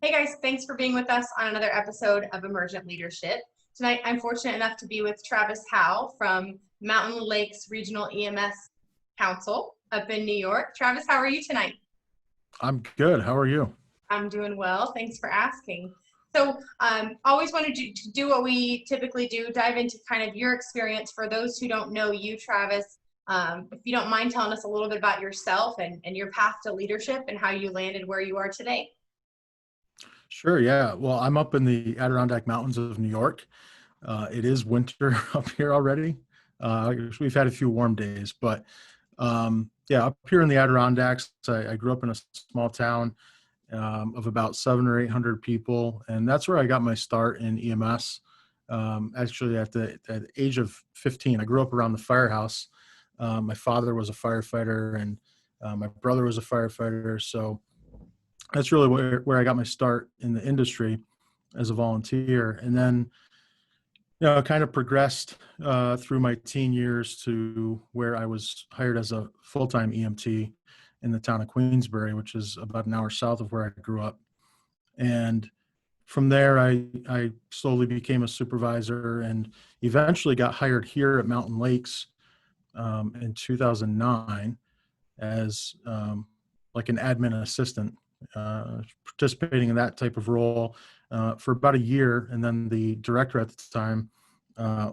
Hey guys, thanks for being with us on another episode of Emergent Leadership. Tonight, I'm fortunate enough to be with Travis Howe from Mountain Lakes Regional EMS Council up in New York. Travis, how are you tonight? I'm good. How are you? I'm doing well. Thanks for asking. So, always wanted to do what we typically do, dive into kind of your experience. For those who don't know you, Travis, if you don't mind telling us a little bit about yourself and your path to leadership and how you landed where you are today. Sure. Yeah. Well, I'm up in the Adirondack Mountains of New York. It is winter up here already. We've had a few warm days, but yeah, up here in the Adirondacks, I grew up in a small town of about 700 or 800 people, and that's where I got my start in EMS. Actually, at the age of 15, I grew up around the firehouse. My father was a firefighter, and my brother was a firefighter, so that's really where I got my start in the industry as a volunteer. And then, kind of progressed through my teen years to where I was hired as a full-time EMT in the town of Queensbury, which is about an hour south of where I grew up. And from there, I slowly became a supervisor and eventually got hired here at Mountain Lakes in 2009 as like an admin assistant, participating in that type of role for about a year. And then the director at the time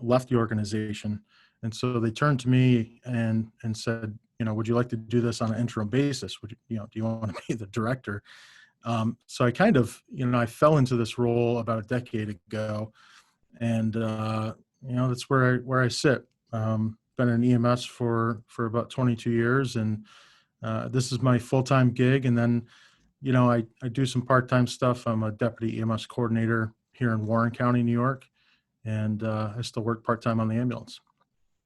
left the organization. And so they turned to me and said, would you like to do this on an interim basis? Do you want to be the director? So I kind of, I fell into this role about a decade ago, and that's where I sit. Been in EMS for about 22 years, and this is my full-time gig. And then, I do some part-time stuff. I'm a deputy EMS coordinator here in Warren County, New York, and I still work part-time on the ambulance.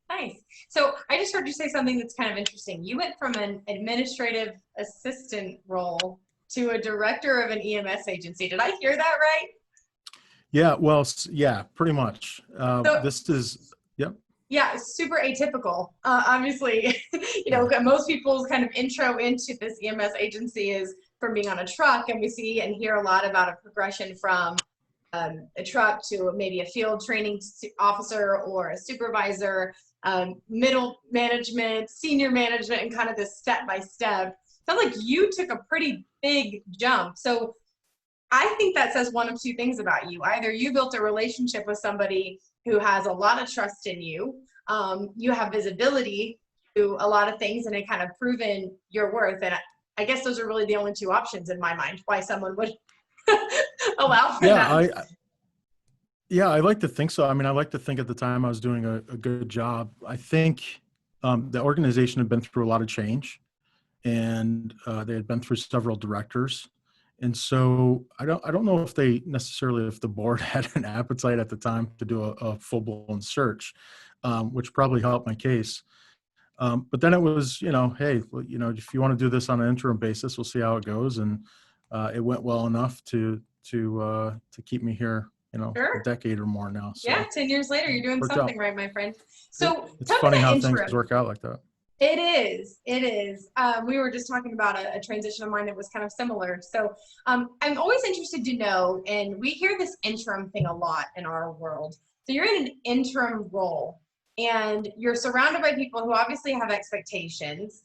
Nice. So I just heard you say something that's kind of interesting. You went from an administrative assistant role to a director of an EMS agency. Did I hear that right? Yeah, well, yeah, pretty much. So, Yep. yeah, it's super atypical. Obviously, most people's kind of intro into this EMS agency is from being on a truck, and we see and hear a lot about a progression from a truck to maybe a field training officer or a supervisor, middle management, senior management, and kind of this step by step. Sounds like you took a pretty big jump. So I think that says one of two things about you. Either you built a relationship with somebody who has a lot of trust in you, you have visibility to a lot of things, and it kind of proven your worth. And I guess those are really the only two options in my mind why someone would allow for that. I like to think so. I mean, I like to think at the time I was doing a good job. I think the organization had been through a lot of change, and they had been through several directors. And so I don't know if if the board had an appetite at the time to do a full-blown search, which probably helped my case. But then it was, hey, if you want to do this on an interim basis, we'll see how it goes. And it went well enough to keep me here, Sure. a decade or more now. So yeah, 10 years later, you're doing something right, my friend. So it's tell me funny the how interim. things work out like that. It is. It is. We were just talking about a transition of mine that was kind of similar. So I'm always interested to know, and we hear this interim thing a lot in our world. So you're in an interim role, and you're surrounded by people who obviously have expectations.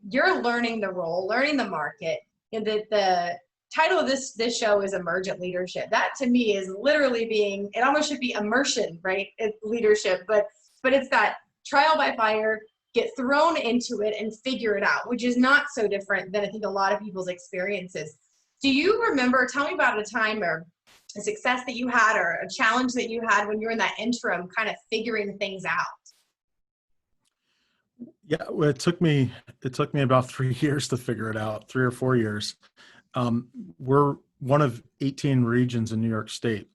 You're learning the role, learning the market. And the title of this show is Emergent Leadership. That to me is literally it almost should be immersion, right? It's leadership, but it's that trial by fire, get thrown into it and figure it out, which is not so different than I think a lot of people's experiences. Do you remember, tell me about a time or a success that you had or a challenge that you had when you were in that interim kind of figuring things out? Yeah, well, it took me about 3 years to figure it out, 3 or 4 years. We're one of 18 regions in New York State.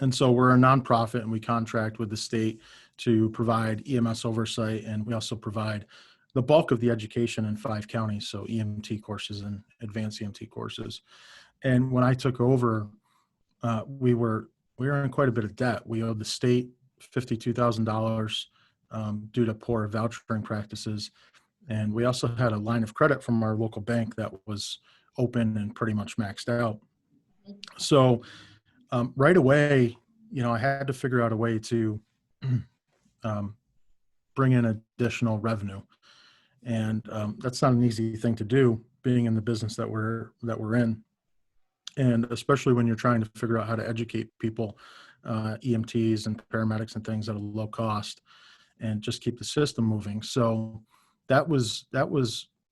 And so we're a nonprofit, and we contract with the state to provide EMS oversight. And we also provide the bulk of the education in 5 counties, so EMT courses and advanced EMT courses. And when I took over, we were in quite a bit of debt. We owed the state $52,000 due to poor vouchering practices. And we also had a line of credit from our local bank that was open and pretty much maxed out. So right away, I had to figure out a way to um, bring in additional revenue, and that's not an easy thing to do, being in the business that we're in, and especially when you're trying to figure out how to educate people, EMTs and paramedics and things at a low cost, and just keep the system moving. So that was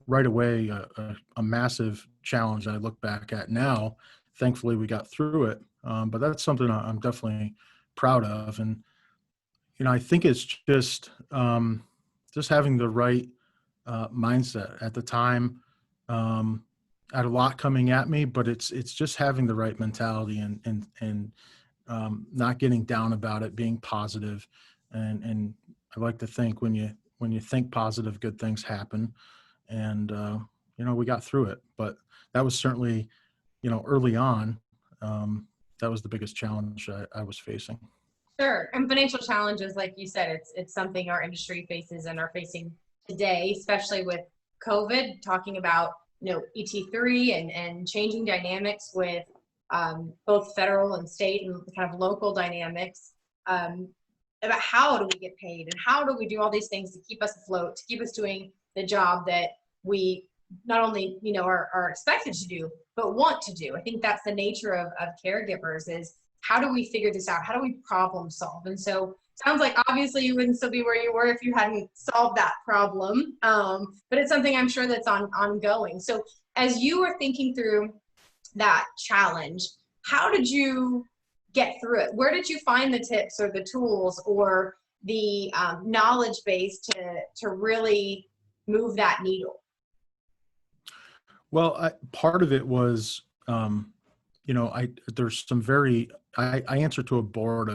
right away a massive challenge I look back at now. Thankfully, we got through it, but that's something I'm definitely proud of. And I think it's just having the right mindset at the time. I had a lot coming at me, but it's just having the right mentality, and not getting down about it, being positive, and I like to think when you think positive, good things happen, and we got through it. But that was certainly, early on, that was the biggest challenge I was facing. Sure. And financial challenges, like you said, it's something our industry faces and are facing today, especially with COVID, talking about, ET3 and changing dynamics with both federal and state and kind of local dynamics, about how do we get paid and how do we do all these things to keep us afloat, to keep us doing the job that we not only, are expected to do, but want to do. I think that's the nature of caregivers, is how do we figure this out? How do we problem solve? And so sounds like obviously you wouldn't still be where you were if you hadn't solved that problem. But it's something I'm sure that's ongoing. So as you were thinking through that challenge, how did you get through it? Where did you find the tips or the tools or the knowledge base to really move that needle? Well, part of it was, there's some I answer to a board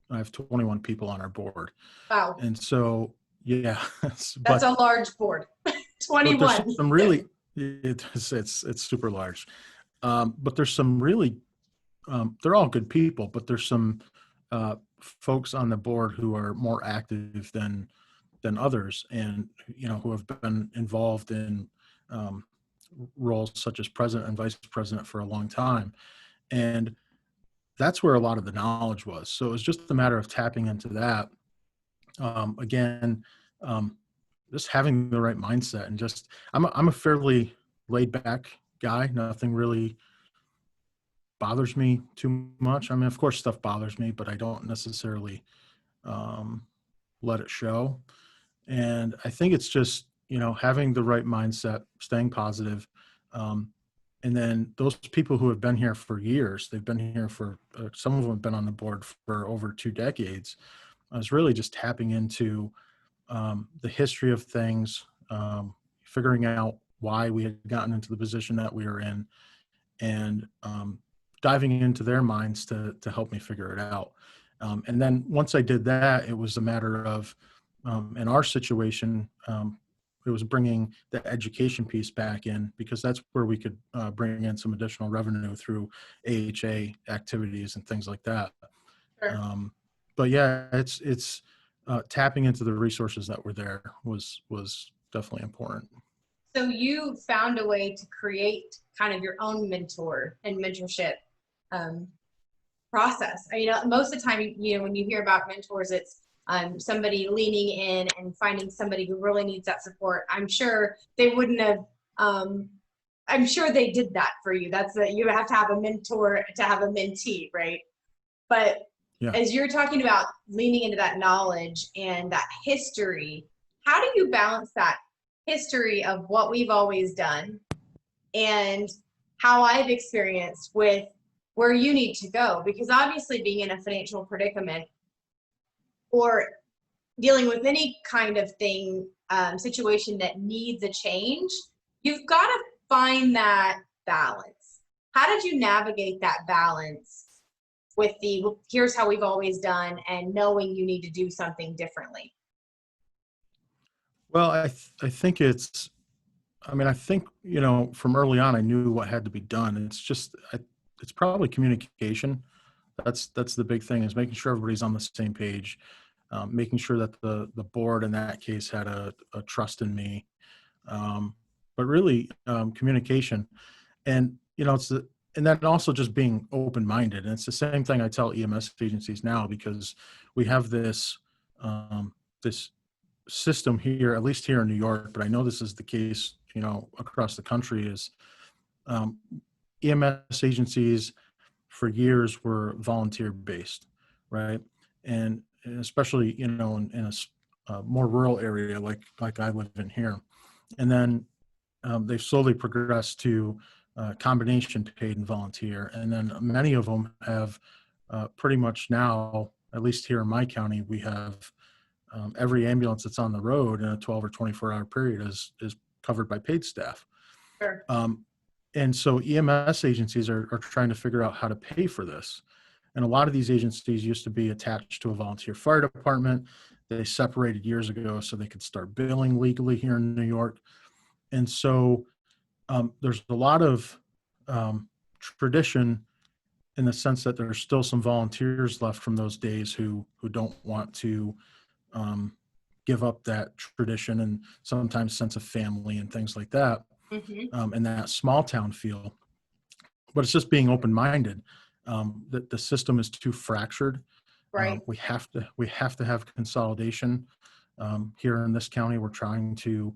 I have 21 people on our board. Wow, And so, yeah, that's a but large board. there's 21. some really, it's super large. But there's some really, they're all good people, but there's some folks on the board who are more active than others, and who have been involved in um, roles such as president and vice president for a long time. And that's where a lot of the knowledge was. So it was just a matter of tapping into that. Again, just having the right mindset, and just, I'm a fairly laid back guy. Nothing really bothers me too much. I mean, of course stuff bothers me, but I don't necessarily um, let it show. And I think it's just, having the right mindset, staying positive. Um, and then those people who have been here for years, they've been here for, some of them have been on the board for over 2 decades. I was really just tapping into the history of things, figuring out why we had gotten into the position that we were in, and diving into their minds to help me figure it out. And then once I did that, it was a matter of, in our situation, it was bringing the education piece back in, because that's where we could bring in some additional revenue through AHA activities and things like that. Sure. But yeah, it's tapping into the resources that were there was definitely important. So you found a way to create kind of your own mentor and mentorship um, process. Most of the time, when you hear about mentors, it's somebody leaning in and finding somebody who really needs that support. I'm sure they wouldn't have. I'm sure they did that for you. You have to have a mentor to have a mentee, right? But Yeah. as you're talking about leaning into that knowledge and that history, how do you balance that history of what we've always done and how I've experienced with where you need to go? Because obviously being in a financial predicament or dealing with any kind of thing, situation that needs a change, you've got to find that balance. How did you navigate that balance with here's how we've always done and knowing you need to do something differently? Well, I think I think, from early on, I knew what had to be done. It's just, it's probably communication. That's the big thing, is making sure everybody's on the same page, making sure that the board in that case had a trust in me. But really, communication. And, and then also just being open-minded. And it's the same thing I tell EMS agencies now, because we have this system here, at least here in New York, but I know this is the case, across the country, is um, EMS agencies for years were volunteer based, right? And especially, in a more rural area like I live in here. And then they've slowly progressed to combination paid and volunteer. And then many of them have pretty much now, at least here in my county, we have every ambulance that's on the road in a 12 or 24-hour period is covered by paid staff. Sure. And so EMS agencies are trying to figure out how to pay for this. And a lot of these agencies used to be attached to a volunteer fire department. They separated years ago so they could start billing legally here in New York. And so there's a lot of tradition in the sense that there's still some volunteers left from those days who don't want to give up that tradition and sometimes sense of family and things like that, and that small town feel. But it's just being open-minded. That the system is too fractured. Right. We have to have consolidation. Here in this county, we're trying to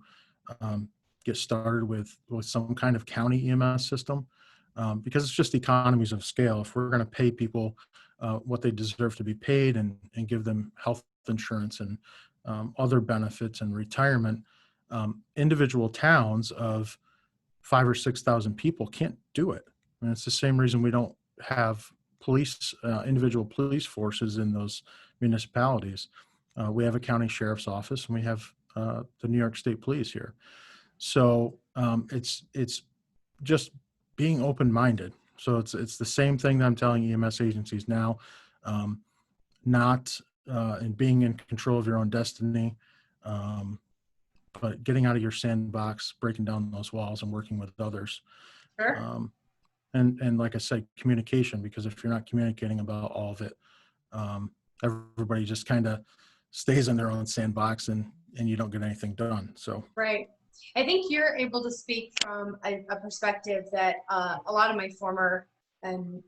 get started with some kind of county EMS system, because it's just economies of scale. If we're going to pay people what they deserve to be paid and give them health insurance and other benefits and retirement, individual towns of 5,000 or 6,000 people can't do it. And it's the same reason we don't have individual police forces in those municipalities. We have a county sheriff's office, and we have the New York State Police here. So it's just being open-minded. So it's the same thing that I'm telling EMS agencies now, not in being in control of your own destiny, but getting out of your sandbox, breaking down those walls, and working with others. Sure. And like I said, communication, because if you're not communicating about all of it, everybody just kind of stays in their own sandbox, and you don't get anything done. So Right. I think you're able to speak from a perspective that a lot of my former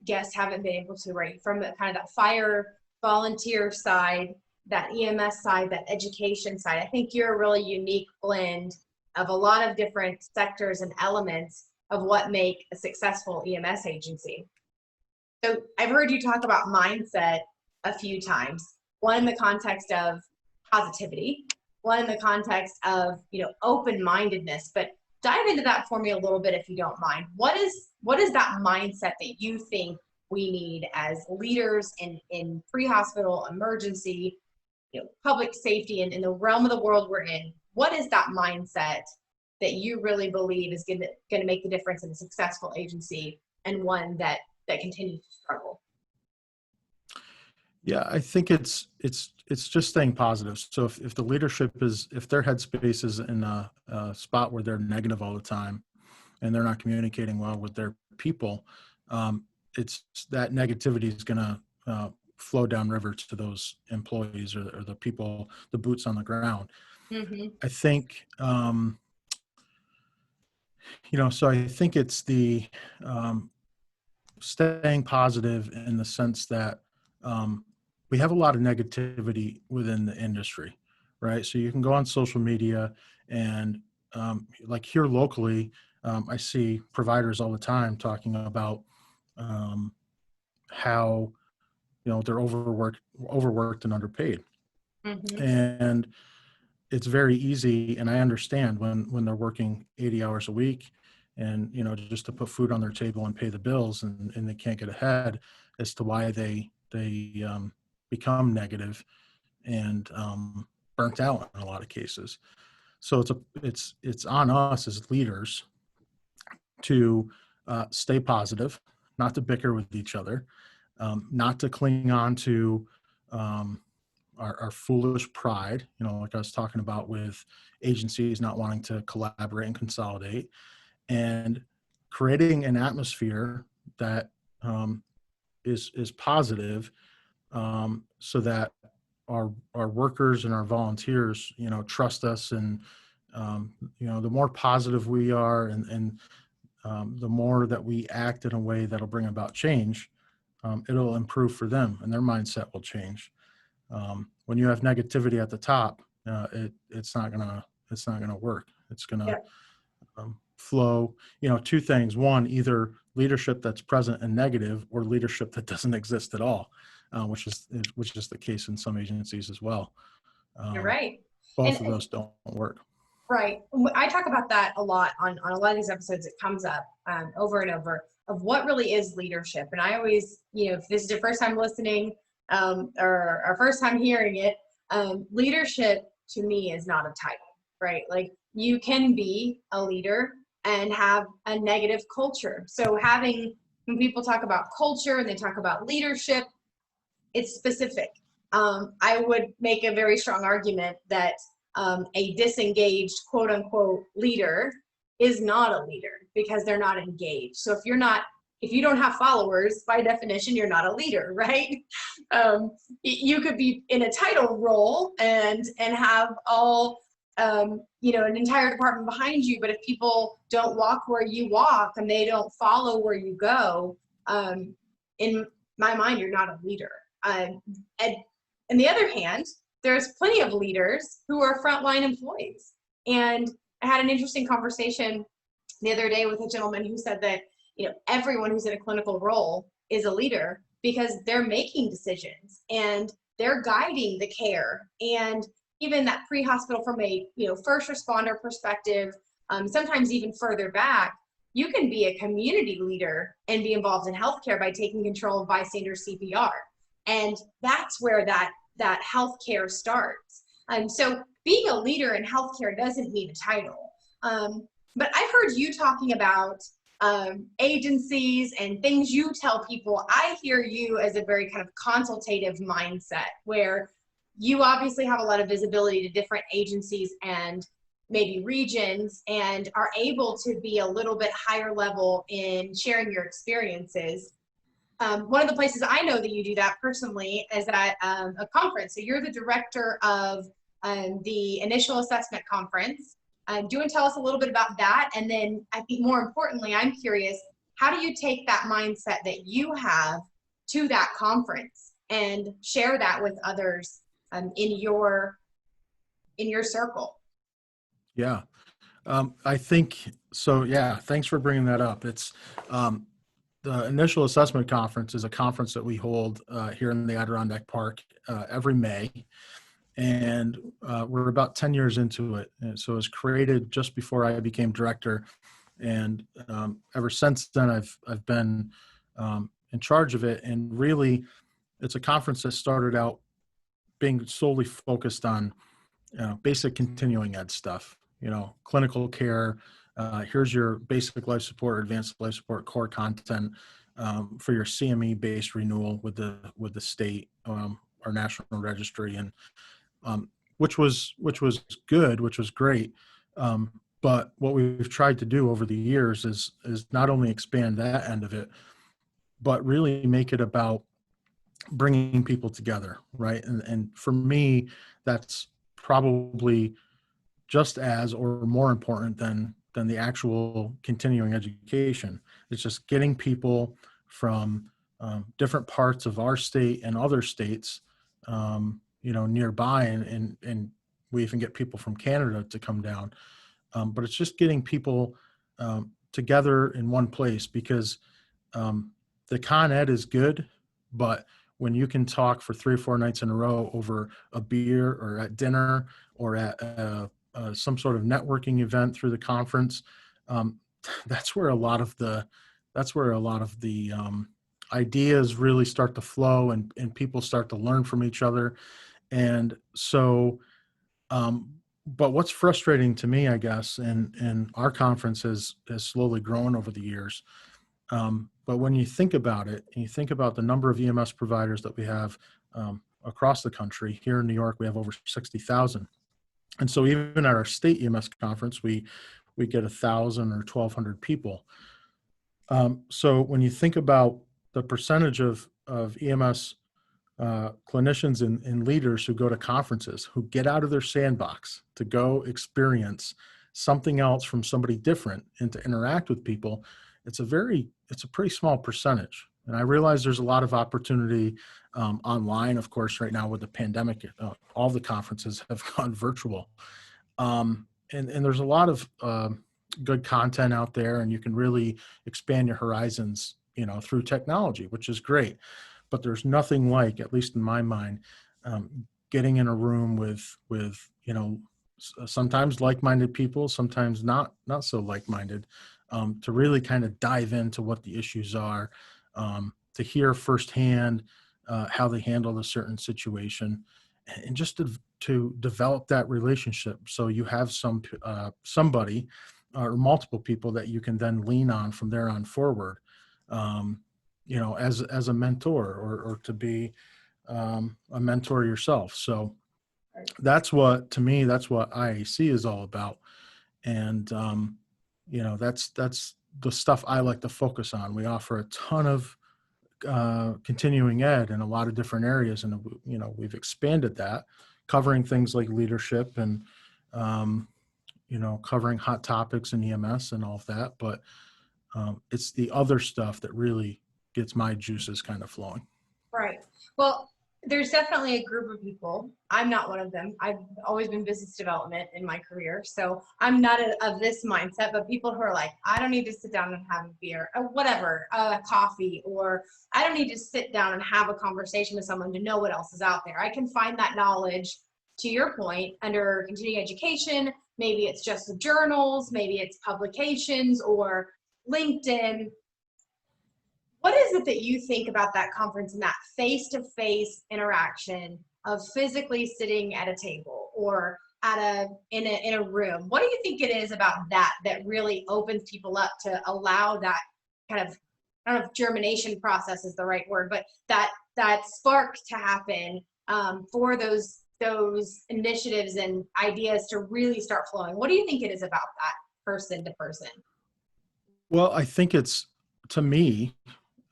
guests haven't been able to, right? From the kind of that fire volunteer side, that EMS side, that education side. I think you're a really unique blend of a lot of different sectors and elements of what make a successful EMS agency. So I've heard you talk about mindset a few times, one in the context of positivity, one in the context of, open-mindedness, but dive into that for me a little bit, if you don't mind. What is that mindset that you think we need as leaders in pre-hospital, emergency, public safety, and in the realm of the world we're in? What is that mindset that you really believe is going to make the difference in a successful agency, and one that continues to struggle? yeah, I think it's just staying positive. So if the leadership if their headspace is in a spot where they're negative all the time and they're not communicating well with their people, it's that negativity is going to flow downriver to those employees or the people, the boots on the ground. I think, so I think it's the staying positive in the sense that we have a lot of negativity within the industry, right? So you can go on social media and like here locally, I see providers all the time talking about how, they're overworked and underpaid. And it's very easy. And I understand when they're working 80 hours a week and, just to put food on their table and pay the bills, and they can't get ahead, as to why they become negative and burnt out in a lot of cases. So it's on us as leaders to stay positive, not to bicker with each other, not to cling on to our foolish pride, like I was talking about with agencies not wanting to collaborate and consolidate, and creating an atmosphere that is positive, so that our workers and our volunteers, trust us. And the more positive we are, and the more that we act in a way that'll bring about change, it'll improve for them and their mindset will change. When you have negativity at the top, it's not gonna work. It's gonna Yeah. flow. Two things. One, either leadership that's present and negative, or leadership that doesn't exist at all, which is the case in some agencies as well. You're right. Both of And those don't work. right. I talk about that a lot on a lot of these episodes. It comes up over and over of what really is leadership. And I always, if this is your first time listening or first time hearing it, leadership to me is not a title, right? Like you can be a leader and have a negative culture. So when people talk about culture and they talk about leadership, it's specific. I would make a very strong argument that a disengaged quote unquote leader is not a leader because they're not engaged. So if you don't have followers, by definition, you're not a leader, right? You could be in a title role and have all, an entire department behind you, but if people don't walk where you walk and they don't follow where you go, in my mind, you're not a leader. And on the other hand, there's plenty of leaders who are frontline employees. And I had an interesting conversation the other day with a gentleman who said that, everyone who's in a clinical role is a leader because they're making decisions and they're guiding the care. And even that pre-hospital from a, first responder perspective, sometimes even further back, you can be a community leader and be involved in healthcare by taking control of bystander CPR. And that's where that healthcare starts. So being a leader in healthcare doesn't mean a title. But I've heard you talking about agencies and things you tell people. I hear you as a very kind of consultative mindset where you obviously have a lot of visibility to different agencies and maybe regions and are able to be a little bit higher level in sharing your experiences. One of the places I know that you do that personally is at a conference. So you're the director of the Initial Assessment Conference. Do you want to tell us a little bit about that? And then I think more importantly, I'm curious, how do you take that mindset that you have to that conference and share that with others in your circle? Yeah. I think so. Yeah. Thanks for bringing that up. It's the Initial Assessment Conference is a conference that we hold here in the Adirondack Park every May. And we're about 10 years into it. And so it was created just before I became director. And ever since then, I've been in charge of it. And really, it's a conference that started out being solely focused on basic continuing ed stuff, clinical care. Here's your basic life support, advanced life support core content for your CME-based renewal with the state, our national registry, and which was good, which was great. But what we've tried to do over the years is not only expand that end of it, but really make it about bringing people together, right? And for me, that's probably just as or more important than the actual continuing education. It's just getting people from different parts of our state and other states, nearby, and we even get people from Canada to come down. But it's just getting people together in one place, because the Con Ed is good, but when you can talk for 3 or 4 nights in a row over a beer or at dinner or at some sort of networking event through the conference, that's where a lot of the ideas really start to flow, and people start to learn from each other. And so, but what's frustrating to me, I guess, and our conference has slowly grown over the years. But when you think about it, and you think about the number of EMS providers that we have across the country, here in New York, we have over 60,000. And so even at our state EMS conference, we get 1,000 or 1,200 people. So when you think about the percentage of EMS clinicians and leaders who go to conferences, who get out of their sandbox to go experience something else from somebody different and to interact with people, it's a pretty small percentage. And I realize there's a lot of opportunity online, of course, right now with the pandemic. All the conferences have gone virtual. And there's a lot of good content out there, and you can really expand your horizons, through technology, which is great. But there's nothing like, at least in my mind, getting in a room with sometimes like-minded people, sometimes not so like-minded, to really kind of dive into what the issues are, to hear firsthand how they handle a certain situation, and just to develop that relationship, so you have somebody or multiple people that you can then lean on from there on forward, as a mentor, or to be a mentor yourself. So that's what IAC is all about. And that's the stuff I like to focus on. We offer a ton of continuing ed in a lot of different areas, and we've expanded that, covering things like leadership and covering hot topics in EMS and all of that. But it's the other stuff that really gets my juices kind of flowing. Right. Well, there's definitely a group of people. I'm not one of them. I've always been business development in my career, so I'm not of this mindset. But people who are like, I don't need to sit down and have a beer, or whatever, a coffee, or I don't need to sit down and have a conversation with someone to know what else is out there. I can find that knowledge, to your point, under continuing education. Maybe it's just the journals, maybe it's publications or LinkedIn. What is it that you think about that conference and that face-to-face interaction of physically sitting at a table or in a room? What do you think it is about that really opens people up to allow that kind of, I don't know if germination process is the right word, but that spark to happen for those initiatives and ideas to really start flowing? What do you think it is about that, person to person? Well, I think it's, to me,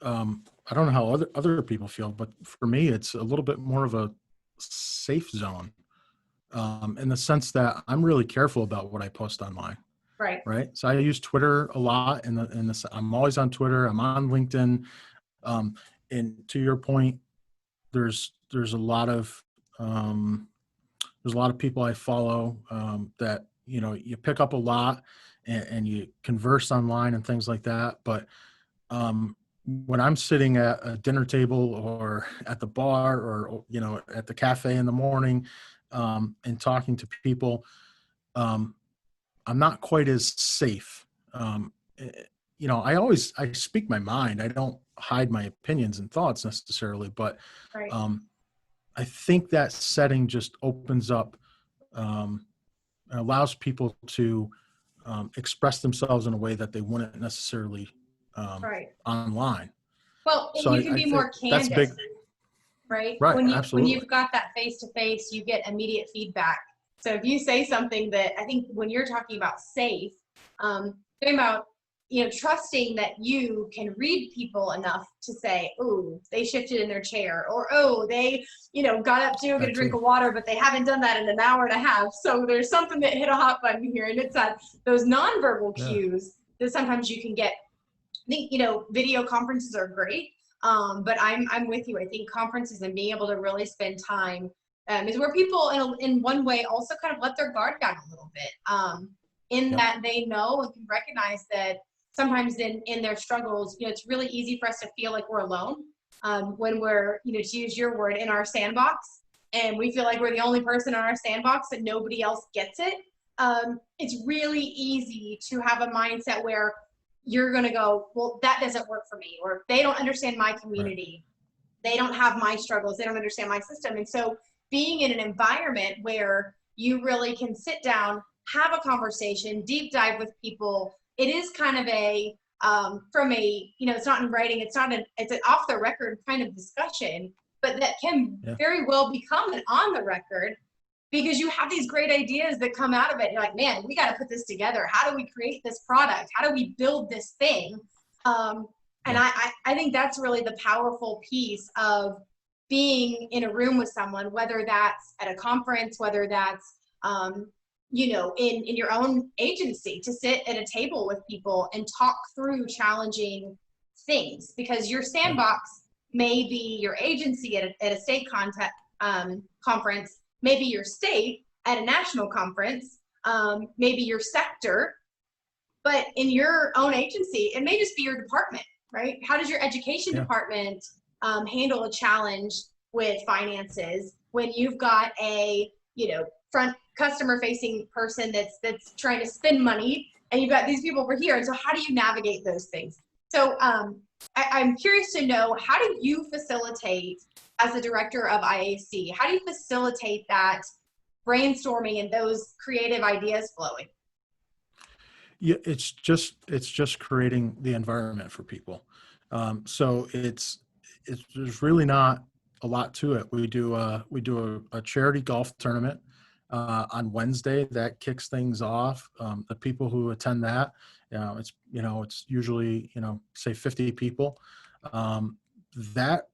I don't know how other people feel, but for me, it's a little bit more of a safe zone, in the sense that I'm really careful about what I post online. Right. Right. So I use Twitter a lot, and I'm always on Twitter. I'm on LinkedIn. And to your point, there's a lot of people I follow, that, you pick up a lot, and you converse online and things like that. But when I'm sitting at a dinner table or at the bar, or, at the cafe in the morning, and talking to people, I'm not quite as safe. I speak my mind. I don't hide my opinions and thoughts necessarily, but Right. I think that setting just opens up, allows people to express themselves in a way that they wouldn't necessarily Right. online. Well, and So you can I be think more that's candid, big. right? Right. When Absolutely. you've got that face to face, you get immediate feedback. So if you say something that, I think when you're talking about safe, talking about, trusting that you can read people enough to say, oh, they shifted in their chair, or, oh, they, got up to go get a drink of water, but they haven't done that in an hour and a half. So there's something that hit a hot button here. And it's those nonverbal cues that sometimes you can get. I think, video conferences are great. But I'm with you. I think conferences and being able to really spend time is where people in one way also kind of let their guard down a little bit, that they know and can recognize that sometimes in their struggles, it's really easy for us to feel like we're alone when we're, to use your word, in our sandbox, and we feel like we're the only person in our sandbox and nobody else gets it. It's really easy to have a mindset where you're going to go, well, that doesn't work for me, or they don't understand my community. Right. They don't have my struggles. They don't understand my system. And so being in an environment where you really can sit down, have a conversation, deep dive with people, it is kind of from a, it's not in writing, it's an off the record kind of discussion, but that can very well become an on the record, because you have these great ideas that come out of it. You're like, man, we got to put this together. How do we create this product? How do we build this thing? And I think that's really the powerful piece of being in a room with someone, whether that's at a conference, whether that's, in your own agency, to sit at a table with people and talk through challenging things, because your sandbox may be your agency at a state conference, maybe your state at a national conference, maybe your sector, but in your own agency, it may just be your department, right? How does your education department handle a challenge with finances when you've got a, front customer facing person that's trying to spend money, and you've got these people over here? And so how do you navigate those things? So I'm curious to know, how do you facilitate, as the director of IAC, how do you facilitate that brainstorming and those creative ideas flowing? Yeah, it's just creating the environment for people. So there's really not a lot to it. We do a charity golf tournament on Wednesday that kicks things off. The people who attend that, it's usually say 50 people. That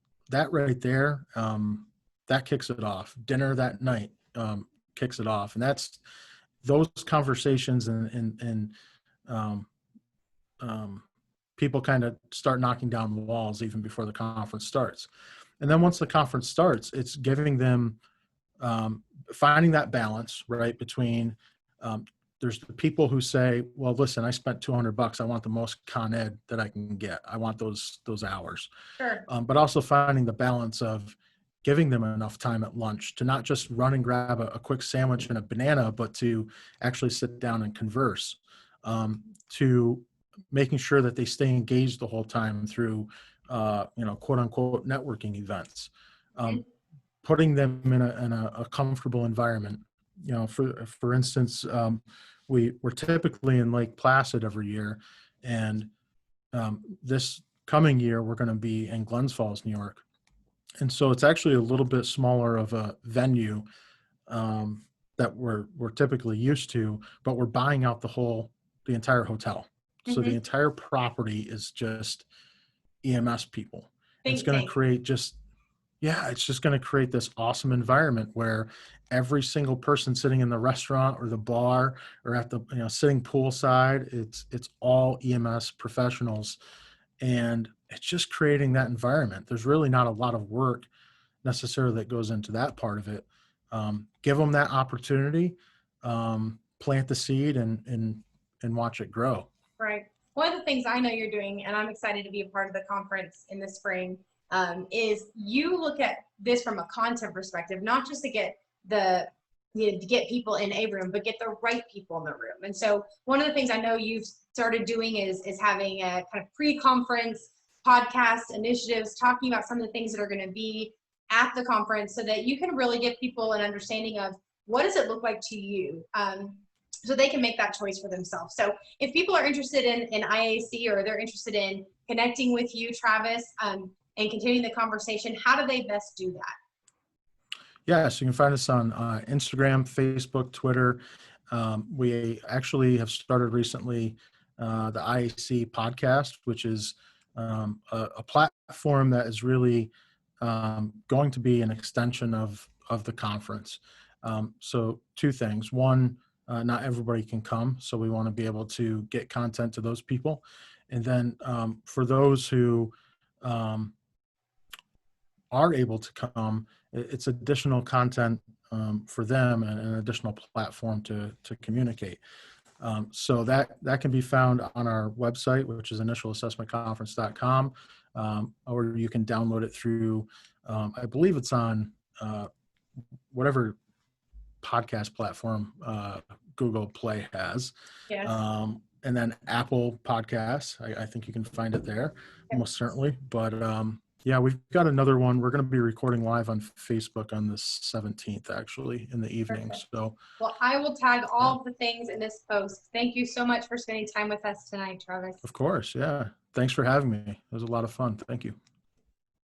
right there, that kicks it off. Dinner that night kicks it off, and that's those conversations and people kind of start knocking down the walls even before the conference starts. And then once the conference starts, it's giving them finding that balance, right, between there's the people who say, well, listen, I spent $200. I want the most Con Ed that I can get. I want those hours. Sure. But also finding the balance of giving them enough time at lunch to not just run and grab a quick sandwich and a banana, but to actually sit down and converse, to making sure that they stay engaged the whole time through, quote unquote networking events, putting them in a comfortable environment. For instance, we're typically in Lake Placid every year, and this coming year we're going to be in Glens Falls, New York. And so it's actually a little bit smaller of a venue that we're typically used to, but we're buying out the entire hotel. So the entire property is just EMS people. It's going to create it's just going to create this awesome environment where every single person sitting in the restaurant or the bar or at the, sitting poolside, it's all EMS professionals. And it's just creating that environment. There's really not a lot of work necessarily that goes into that part of it. Give them that opportunity, plant the seed and watch it grow. Right. One of the things I know you're doing, and I'm excited to be a part of the conference in the spring, is you look at this from a content perspective, not just to get to get people in a room, but get the right people in the room. And so one of the things I know you've started doing is having a kind of pre-conference podcast initiatives, talking about some of the things that are going to be at the conference, so that you can really give people an understanding of what does it look like to you, so they can make that choice for themselves. So if people are interested in IAC, or they're interested in connecting with you, Travis, and continuing the conversation, how do they best do that? Yeah, so you can find us on Instagram, Facebook, Twitter. We actually have started recently the IAC podcast, which is a platform that is really going to be an extension of the conference. So two things. One, not everybody can come, so we want to be able to get content to those people. And then for those who are able to come, it's additional content for them and an additional platform to communicate. So that can be found on our website, which is initialassessmentconference.com, or you can download it through, I believe it's on whatever podcast platform Google Play has. Yes. And then Apple Podcasts, I think you can find it there, most certainly. But yeah, we've got another one. We're going to be recording live on Facebook on the 17th, actually, in the evening. Perfect. So, well, I will tag all of the things in this post. Thank you so much for spending time with us tonight, Travis. Of course. Yeah. Thanks for having me. It was a lot of fun. Thank you.